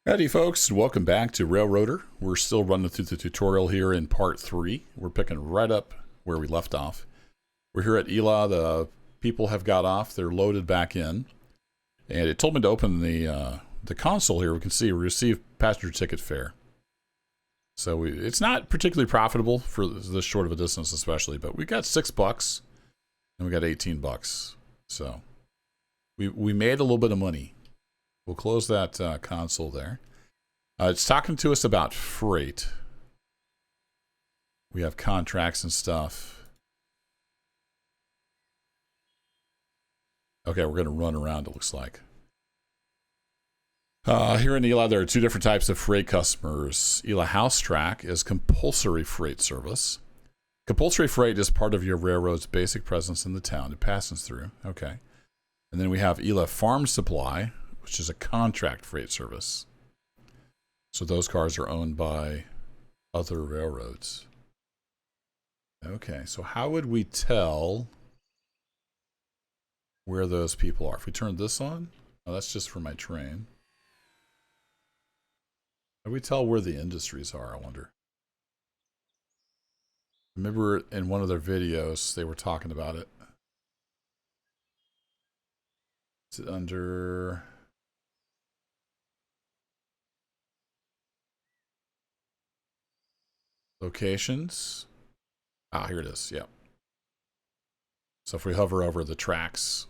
Howdy folks, and welcome back to Railroader. We're still running through the tutorial here in part 3. We're picking right up where we left off. We're here at Elah. The people have got off. They're loaded back in. And it told me to open the console here. We can see we received passenger ticket fare. So it's not particularly profitable for this short of a distance especially, but we got $6 and we got $18. So we made a little bit of money. We'll close that console there. It's talking to us about freight. We have contracts and stuff. Okay, we're going to run around, it looks like. Here in Elah, there are two different types of freight customers. Elah House Track is compulsory freight service. Compulsory freight is part of your railroad's basic presence in the town it passes through. Okay. And then we have Elah Farm Supply, which is a contract freight service. So those cars are owned by other railroads. Okay, so how would we tell where those people are? If we turn this on, oh, that's just for my train. How do we tell where the industries are, I wonder? Remember in one of their videos, they were talking about it. Is it under... locations? Ah, here it is. Yep. So if we hover over the tracks,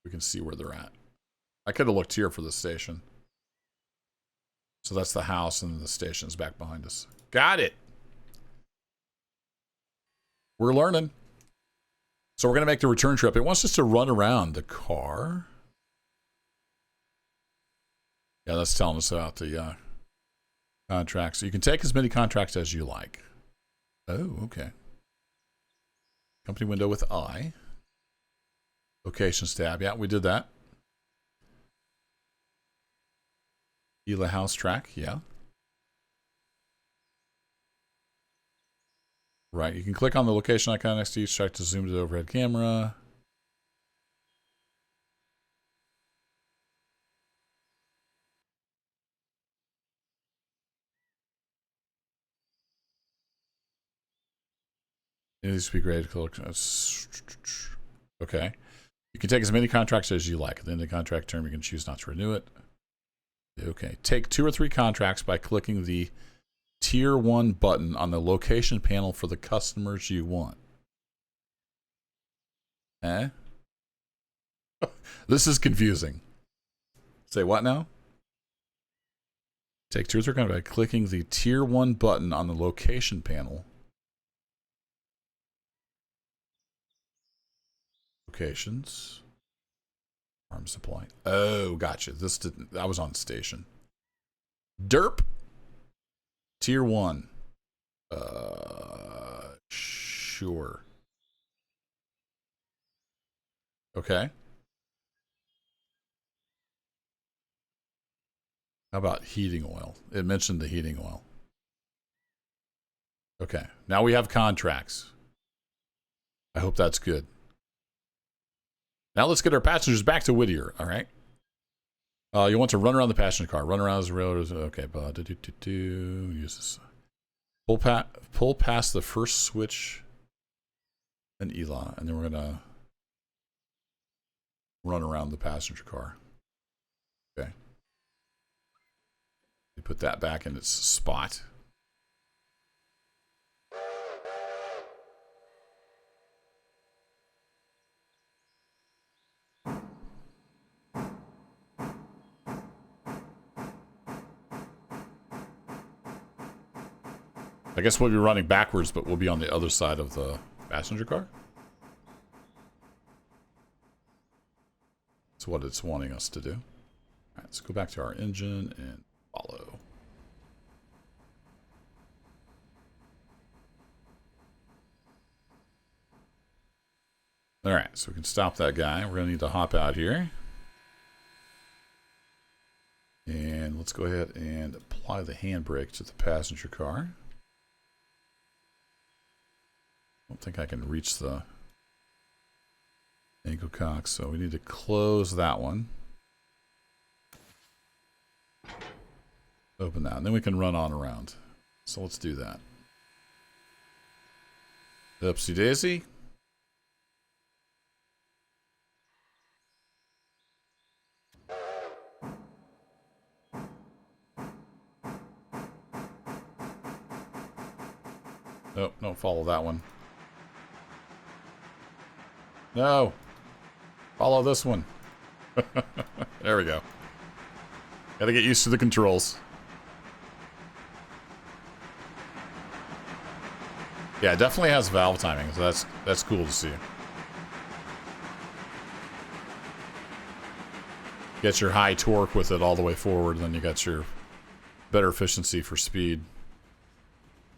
we can see where they're at. I could have looked here for the station. So that's the house and the station's back behind us. Got it. We're learning. So we're going to make the return trip. It wants us to run around the car. Yeah, that's telling us about the contracts. So you can take as many contracts as you like. Oh, okay. Company window with I. Locations tab. Yeah, we did that. Elah House Track. Yeah. Right. You can click on the location icon next to each track to zoom to the overhead camera. It needs to be graded. Okay. You can take as many contracts as you like. At the end of the contract term, you can choose not to renew it. Okay. Take 2 or 3 contracts by clicking the Tier 1 button on the location panel for the customers you want. Eh? This is confusing. Say what now? Take 2 or 3 contracts by clicking the Tier 1 button on the location panel. Locations. Farm supply. Oh, gotcha. This didn't. I was on station. Derp. Tier 1. Sure. Okay. How about heating oil? It mentioned the heating oil. Okay. Now we have contracts. I hope that's good. Now let's get our passengers back to Whittier, all right? You want to run around the passenger car. Run around as a railroad. Okay, use this. Pull past the first switch in Elah, and then we're going to run around the passenger car. Okay. We put that back in its spot. I guess we'll be running backwards, but we'll be on the other side of the passenger car. That's what it's wanting us to do. All right, let's go back to our engine and follow. All right, so we can stop that guy. We're going to need to hop out here. And let's go ahead and apply the handbrake to the passenger car. I don't think I can reach the ankle cock, so we need to close that one. Open that, and then we can run on around. So let's do that. Oopsie daisy. Nope, don't follow that one. No. Follow this one. There we go. Gotta get used to the controls. Yeah, it definitely has valve timing, so that's cool to see. Get your high torque with it all the way forward, and then you got your better efficiency for speed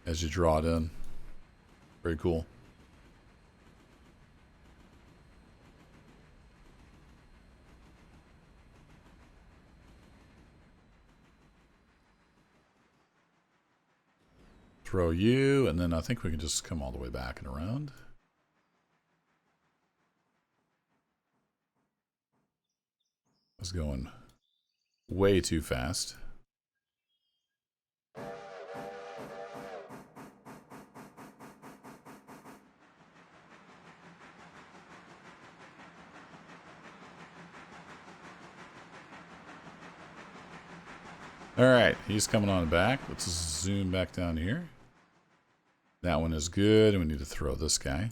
as you draw it in. Very cool. Throw you, and then I think we can just come all the way back and around. I was going way too fast. Alright, he's coming on back. Let's zoom back down here. That one is good, and we need to throw this guy.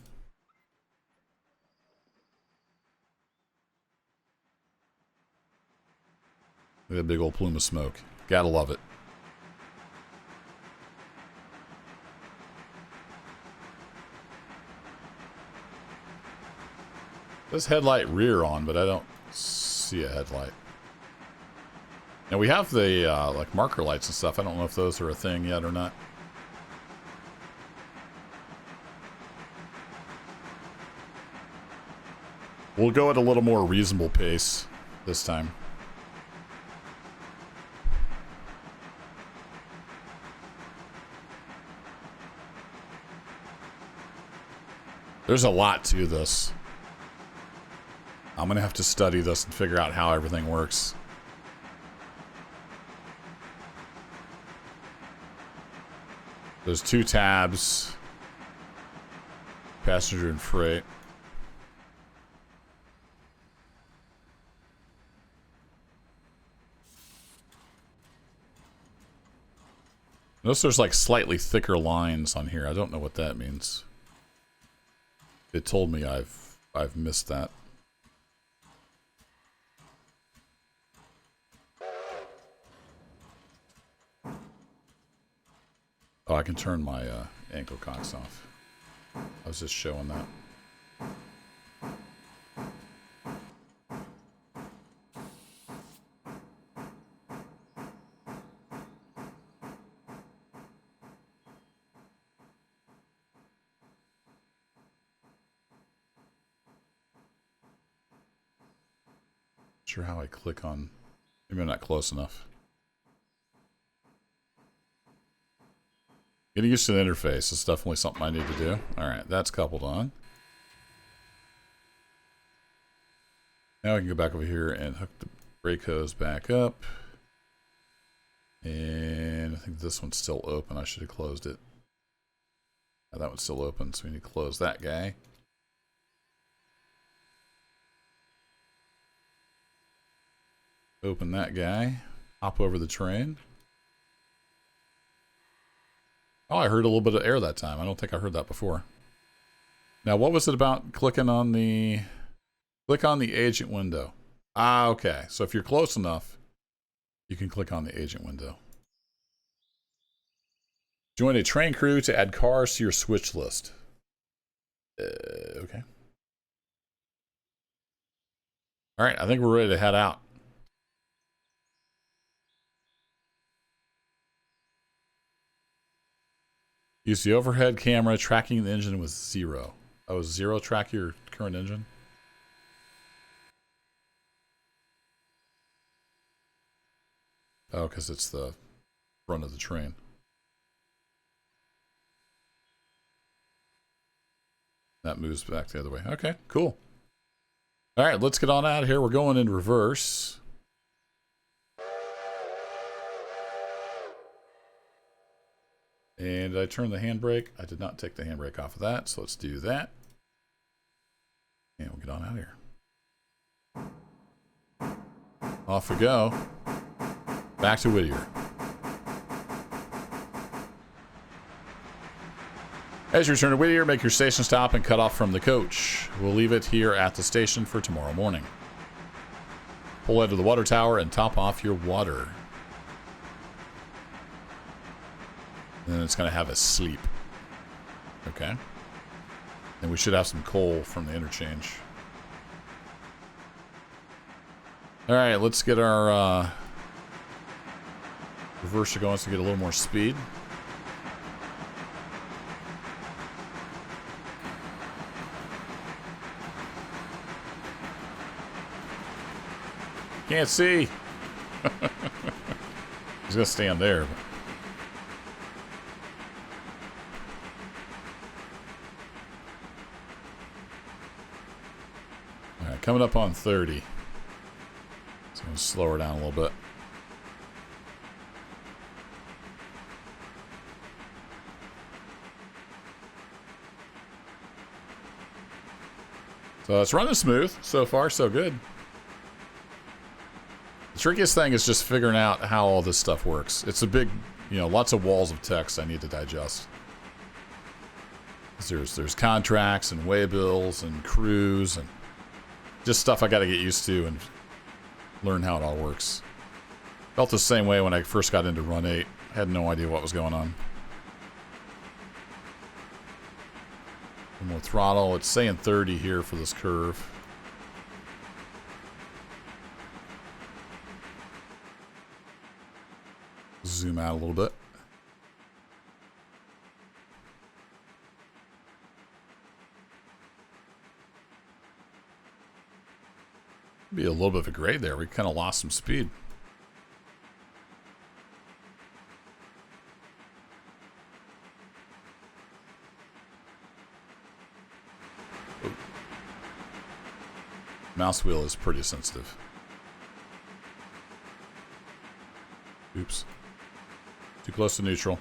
Look at that big old plume of smoke. Gotta love it. This headlight rear on, but I don't see a headlight. Now we have the like marker lights and stuff. I don't know if those are a thing yet or not. We'll go at a little more reasonable pace this time. There's a lot to this. I'm going to have to study this and figure out how everything works. There's two tabs. Passenger and freight. Notice there's like slightly thicker lines on here. I don't know what that means. It told me I've missed that. Oh, I can turn my ankle cocks off. I was just showing that. Sure how I click on. Maybe I'm not close enough. Getting used to the interface is definitely something I need to do. Alright, that's coupled on. Now I can go back over here and hook the brake hose back up. And I think this one's still open. I should have closed it. Yeah, that one's still open, so we need to close that guy. Open that guy. Hop over the train. Oh, I heard a little bit of air that time. I don't think I heard that before. Now, what was it about clicking on the... Click on the agent window. Ah, okay. So if you're close enough, you can click on the agent window. Join a train crew to add cars to your switch list. Okay. All right, I think we're ready to head out. Use the overhead camera tracking the engine with 0. Oh, 0 track your current engine? Oh, because it's the front of the train. That moves back the other way. Okay, cool. All right, let's get on out of here. We're going in reverse. And did I turn the handbrake? I did not take the handbrake off of that, so let's do that. And we'll get on out of here. Off we go. Back to Whittier. As you return to Whittier, make your station stop and cut off from the coach. We'll leave it here at the station for tomorrow morning. Pull into the water tower and top off your water. And then it's going to have a sleep. Okay. And we should have some coal from the interchange. All right, let's get our reverser going so we get a little more speed. Can't see. He's going to stand there. All right, coming up on 30. So I'm going to slow her down a little bit. So it's running smooth. So far, so good. The trickiest thing is just figuring out how all this stuff works. It's a big, lots of walls of text I need to digest. There's contracts and waybills and crews and just stuff I got to get used to and learn how it all works. Felt the same way when I first got into Run 8. Had no idea what was going on. One more throttle. It's saying 30 here for this curve. Zoom out a little bit. Be a little bit of a grade there. We kind of lost some speed. Ooh. Mouse wheel is pretty sensitive. Oops. Too close to neutral.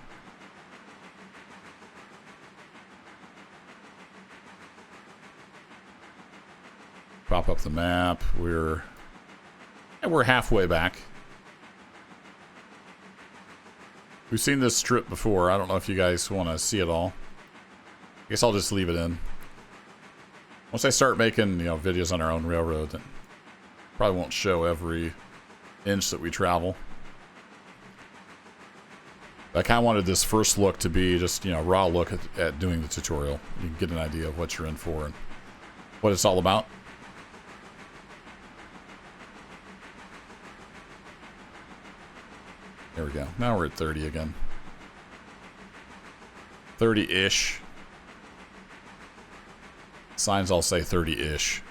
Pop up the map. We're halfway back. We've seen this strip before. I don't know if you guys want to see it all. I guess I'll just leave it in. Once I start making, videos on our own railroad, then probably won't show every inch that we travel. I kind of wanted this first look to be just, a raw look at doing the tutorial. You can get an idea of what you're in for and what it's all about. There we go. Now we're at 30 again. 30-ish. Signs all say 30-ish.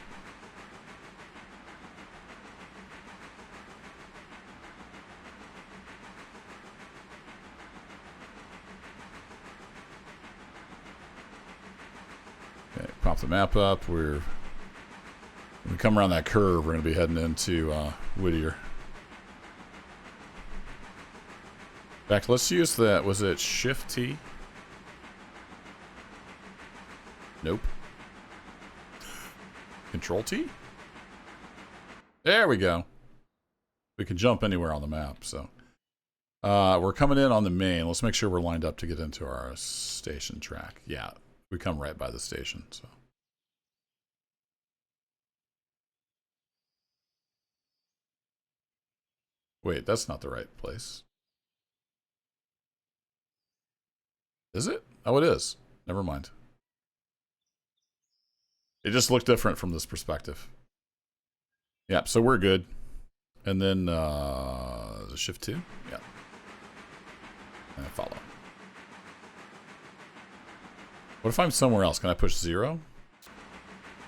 Pop the map up. When we come around that curve, we're going to be heading into Whittier. In fact, let's use that. Was it Shift T? Nope. Control T? There we go. We can jump anywhere on the map. So we're coming in on the main. Let's make sure we're lined up to get into our station track. Yeah, we come right by the station. So. Wait, that's not the right place. Is it? Oh, it is. Never mind. It just looked different from this perspective. Yeah, so we're good. And then Shift 2. Yeah. And follow. What if I'm somewhere else? Can I push 0?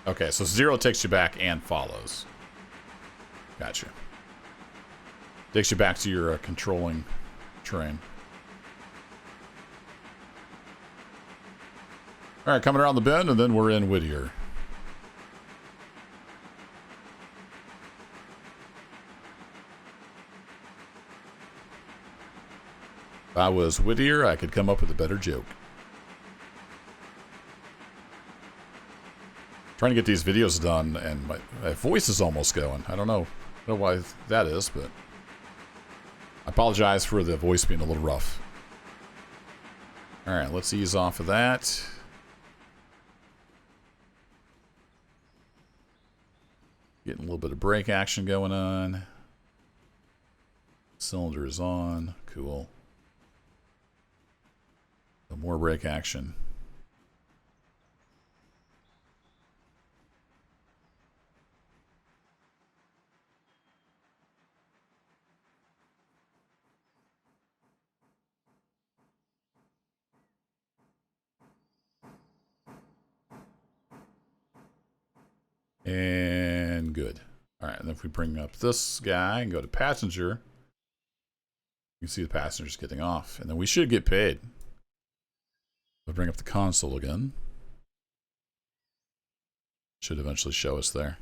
Okay, so 0 takes you back and follows. Gotcha. Takes you back to your controlling train. All right, coming around the bend, and then we're in Whittier. If I was Whittier, I could come up with a better joke. Trying to get these videos done, and my voice is almost going. I don't know why that is, but I apologize for the voice being a little rough. All right, let's ease off of that. Getting a little bit of brake action going on. Cylinder is on. Cool. So more brake action. And good. All right, and if we bring up this guy and go to passenger, you can see the passengers getting off. And then we should get paid. We'll bring up the console again. Should eventually show us there.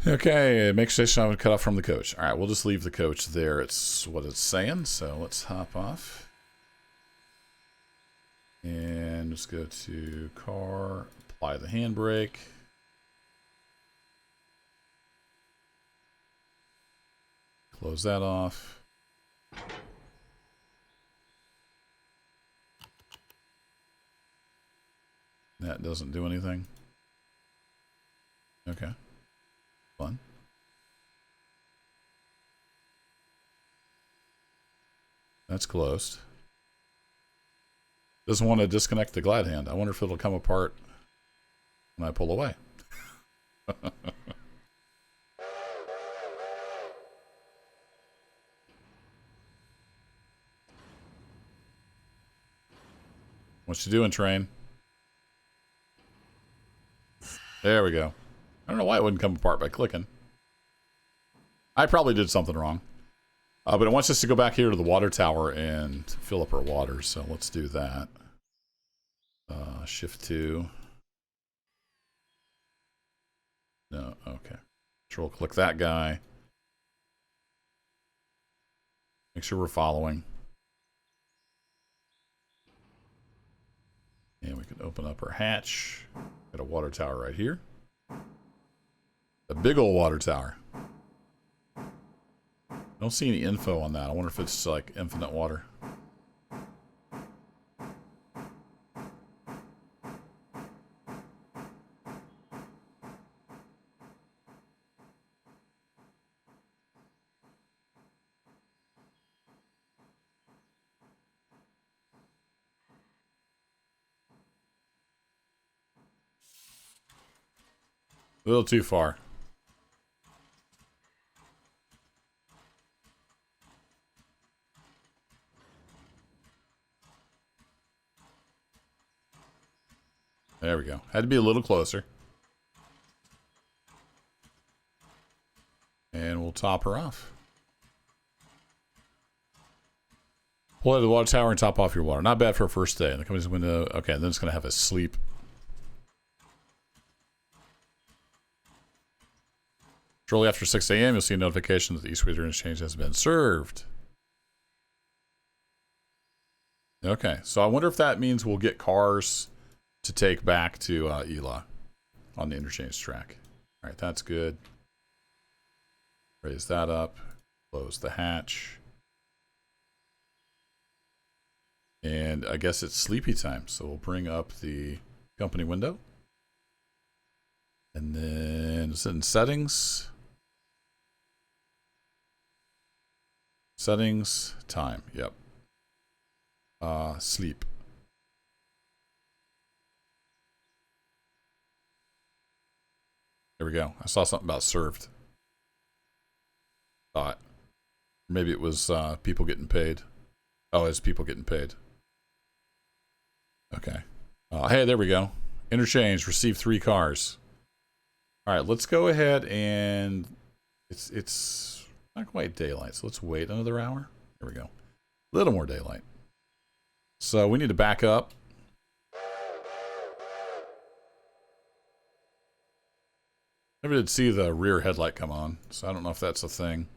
Okay, make station I would cut off from the coach. All right, we'll just leave the coach there. It's what it's saying, so let's hop off. And let's go to car, apply the handbrake. Close that off. That doesn't do anything. Okay. Fun. That's closed. Doesn't want to disconnect the glad hand. I wonder if it'll come apart when I pull away. What you doing, train? There we go. I don't know why it wouldn't come apart by clicking. I probably did something wrong. But it wants us to go back here to the water tower and fill up our water, so let's do that. Shift 2. No, okay. Control click that guy. Make sure we're following. And we can open up our hatch. Got a water tower right here. A big old water tower. I don't see any info on that. I wonder if it's like infinite water. A little too far. There we go. Had to be a little closer. And we'll top her off. Pull out of the water tower and top off your water. Not bad for a first day. And the company's window. Okay, and then it's going to have us sleep. Shortly after 6 a.m., you'll see a notification that the East Whittier Exchange has been served. Okay, so I wonder if that means we'll get cars to take back to Elah on the interchange track. All right, that's good. Raise that up. Close the hatch. And I guess it's sleepy time, so we'll bring up the company window. And then it's in settings. Settings, time, yep. Sleep. There we go. I saw something about served. Thought. Maybe it was people getting paid. Oh, it's people getting paid. Okay. Hey, there we go. Interchange, receive 3 cars. All right, let's go ahead and it's not quite daylight, so let's wait another hour. There we go. A little more daylight. So we need to back up. Never did see the rear headlight come on, so I don't know if that's a thing.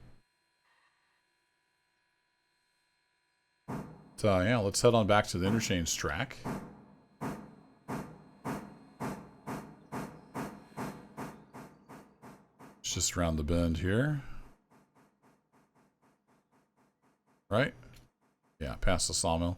So yeah, let's head on back to the interchange track. It's just around the bend here. Right? Yeah, past the sawmill.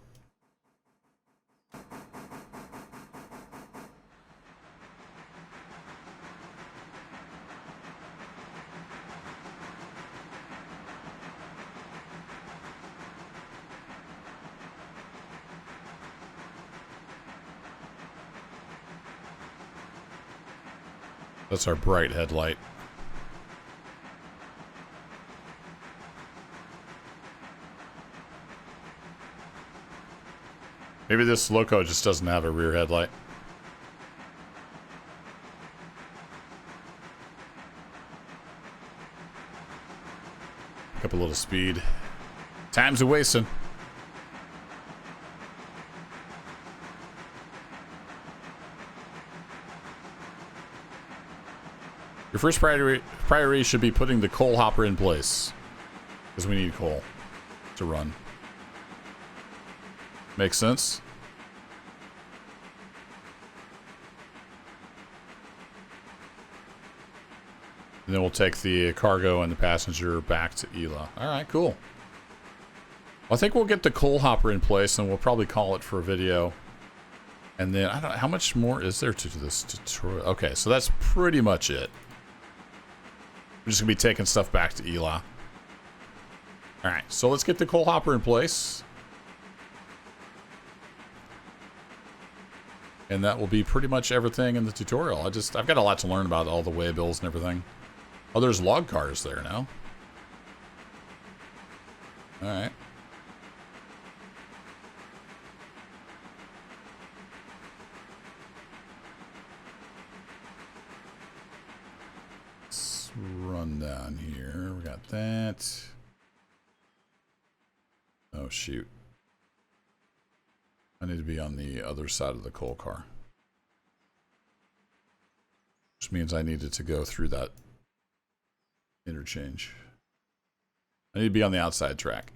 That's our bright headlight. Maybe this loco just doesn't have a rear headlight. Pick up a little speed. Time's a wasting. Your first priority should be putting the coal hopper in place, because we need coal to run. Makes sense? And then we'll take the cargo and the passenger back to Ela. Alright, cool. Well, I think we'll get the coal hopper in place, and we'll probably call it for a video. And then, I don't know, how much more is there to this tutorial? Okay, so that's pretty much it. We're just going to be taking stuff back to Ela. Alright, so let's get the coal hopper in place. And that will be pretty much everything in the tutorial. I've got a lot to learn about all the waybills and everything. Oh, there's log cars there now. Alright. Let's run down here. We got that. Oh, shoot. I need to be on the other side of the coal car. Which means I needed to go through that interchange. I need to be on the outside track.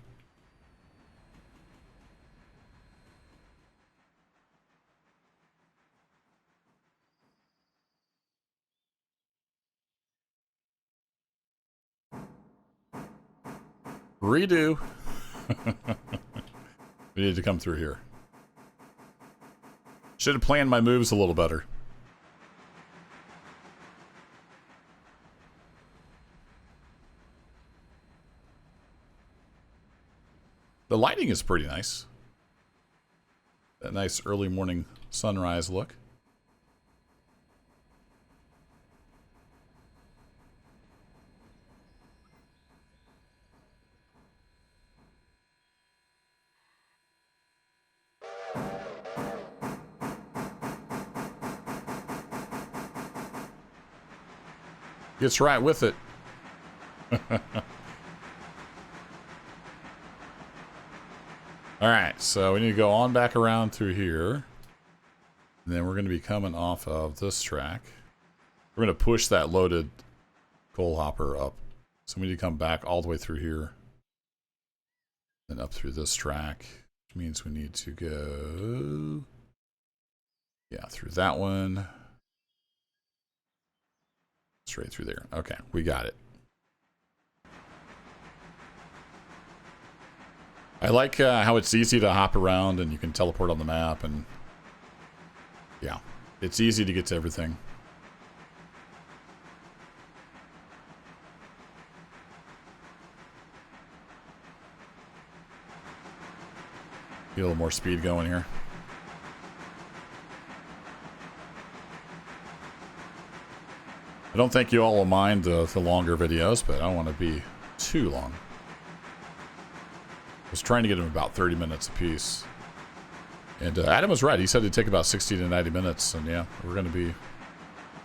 Redo. We need to come through here. Should have planned my moves a little better. The lighting is pretty nice. That nice early morning sunrise look. Gets right with it. Alright, so we need to go on back around through here. And then we're going to be coming off of this track. We're going to push that loaded coal hopper up. So we need to come back all the way through here. And up through this track. Which means we need to go... yeah, through that one. Straight through there. Okay, we got it. I like how it's easy to hop around and you can teleport on the map, and yeah, it's easy to get to everything. Get a little more speed going here. I don't think you all will mind the longer videos, but I don't want to be too long. I was trying to get them about 30 minutes apiece. And Adam was right. He said it'd take about 60 to 90 minutes. And yeah, we're going to be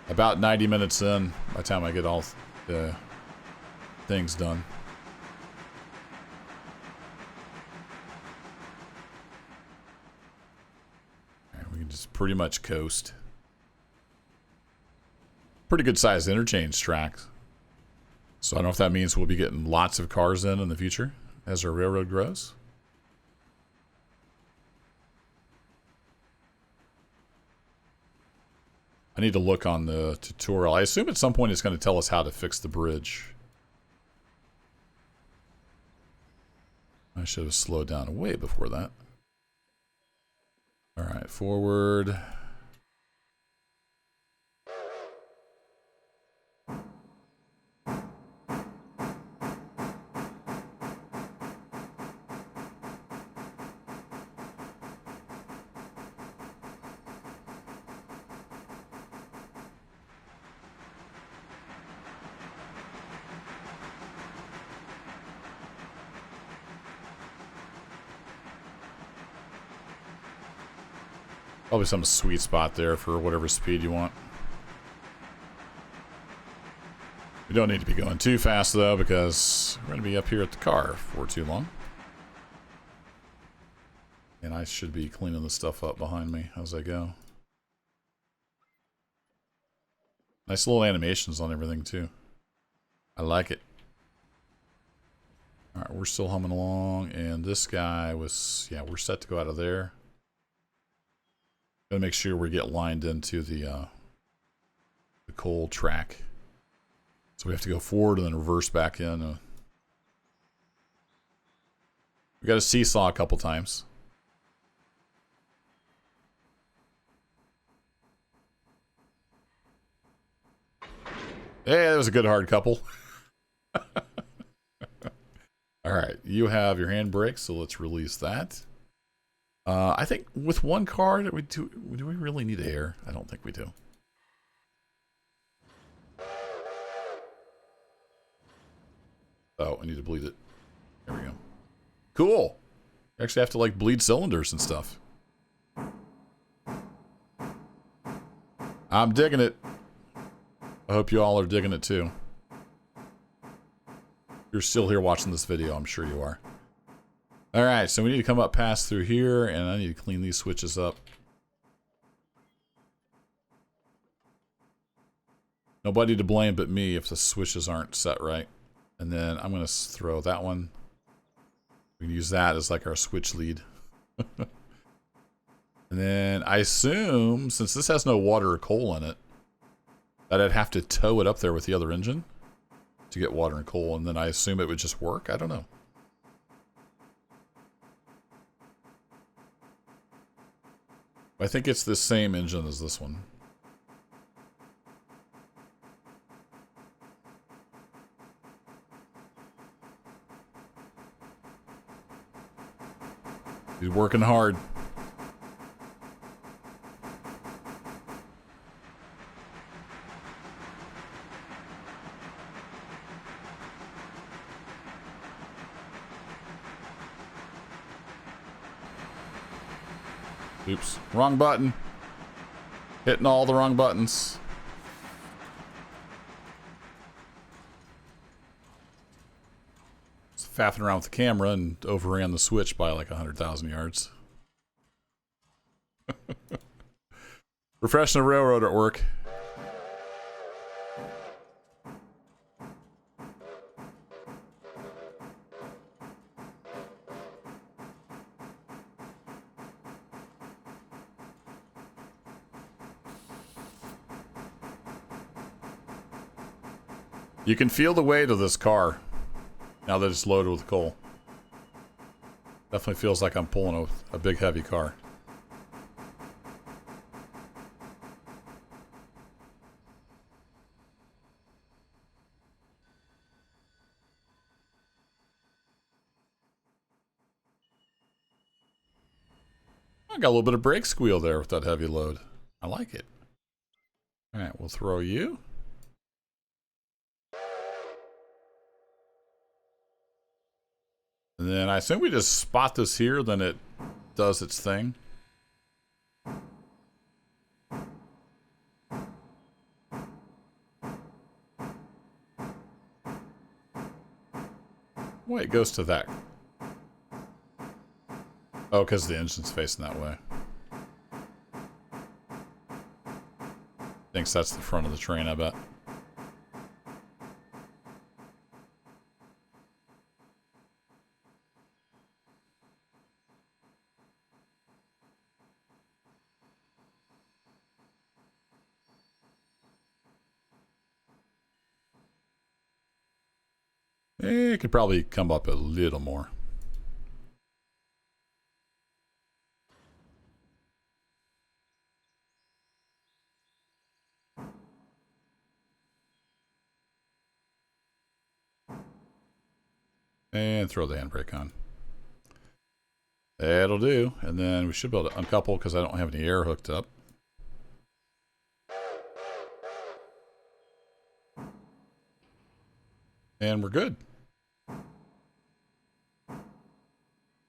about 90 minutes in by the time I get all the things done. All right, we can just pretty much coast. Pretty good sized interchange track. So I don't know if that means we'll be getting lots of cars in the future as our railroad grows. I need to look on the tutorial. I assume at some point it's going to tell us how to fix the bridge. I should have slowed down way before that. All right, forward. Probably some sweet spot there for whatever speed you want. We don't need to be going too fast, though, because we're going to be up here at the car for too long. And I should be cleaning the stuff up behind me as I go. Nice little animations on everything, too. I like it. Alright, we're still humming along, and this guy was... Yeah, we're set to go out of there. Gotta make sure we get lined into the coal track. So we have to go forward and then reverse back in. We got to seesaw a couple times. Hey, that was a good hard couple. Alright, you have your handbrake, so let's release that. I think with one car, do we really need air? I don't think we do. Oh, I need to bleed it. There we go. Cool. You actually have to, like, bleed cylinders and stuff. I'm digging it. I hope you all are digging it, too. You're still here watching this video, I'm sure you are. Alright, so we need to come up past through here, and I need to clean these switches up. Nobody to blame but me if the switches aren't set right. And then I'm going to throw that one. We can use that as like our switch lead. And then I assume, since this has no water or coal in it, that I'd have to tow it up there with the other engine to get water and coal, and then I assume it would just work. I don't know. I think it's the same engine as this one. He's working hard. Oops, wrong button. Hitting all the wrong buttons. Just faffing around with the camera and overran the switch by like 100,000 yards. Refreshing the railroad at work. You can feel the weight of this car now that it's loaded with coal. Definitely feels like I'm pulling a big heavy car. I got a little bit of brake squeal there with that heavy load. I like it. Alright, we'll throw you. And then I assume we just spot this here, then it does its thing. Wait, it goes to that. Oh, because the engine's facing that way. Thinks that's the front of the train, I bet. It could probably come up a little more. And throw the handbrake on. That'll do. And then we should be able to uncouple because I don't have any air hooked up. And we're good.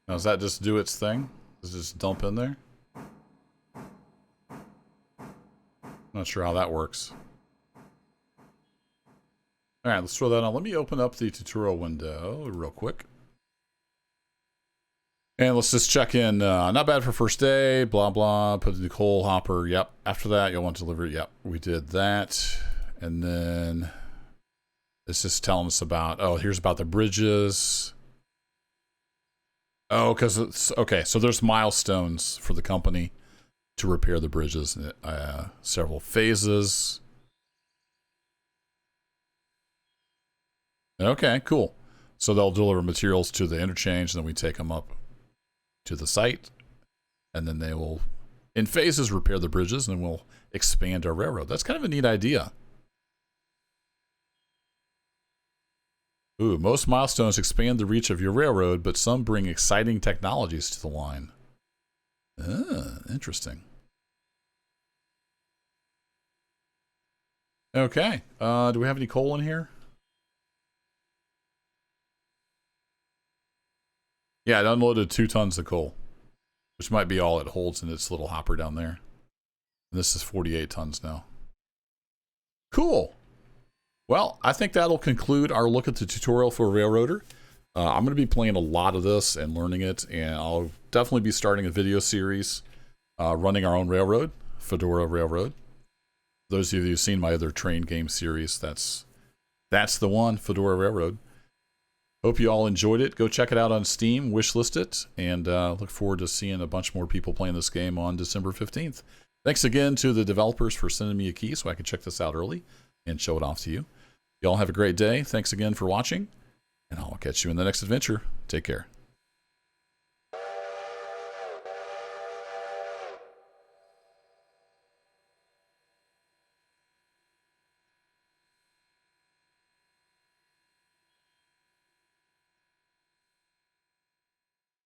Now, does that just do its thing? Does it just dump in there? Not sure how that works. All right, let's throw that on. Let me open up the tutorial window real quick. And let's just check in. Not bad for first day, blah, blah. Put the coal hopper. Yep. After that, you'll want to deliver. Yep, we did that. And then it's just telling us about, oh, here's about the bridges. Oh, because it's, okay, so there's milestones for the company to repair the bridges. Several phases. Okay, cool. So they'll deliver materials to the interchange, and then we take them up to the site, and then they will, in phases, repair the bridges, and then we'll expand our railroad. That's kind of a neat idea. Ooh, most milestones expand the reach of your railroad, but some bring exciting technologies to the line. Interesting. Okay, do we have any coal in here? Yeah, it unloaded 2 tons of coal, which might be all it holds in its little hopper down there. And this is 48 tons now. Cool. Well, I think that'll conclude our look at the tutorial for Railroader. I'm going to be playing a lot of this and learning it, and I'll definitely be starting a video series running our own railroad, Fedora Railroad. Those of you who've seen my other train game series, that's the one, Fedora Railroad. Hope you all enjoyed it. Go check it out on Steam, wishlist it, and look forward to seeing a bunch more people playing this game on December 15th. Thanks again to the developers for sending me a key so I could check this out early and show it off to you. Y'all have a great day. Thanks again for watching, and I'll catch you in the next adventure. Take care.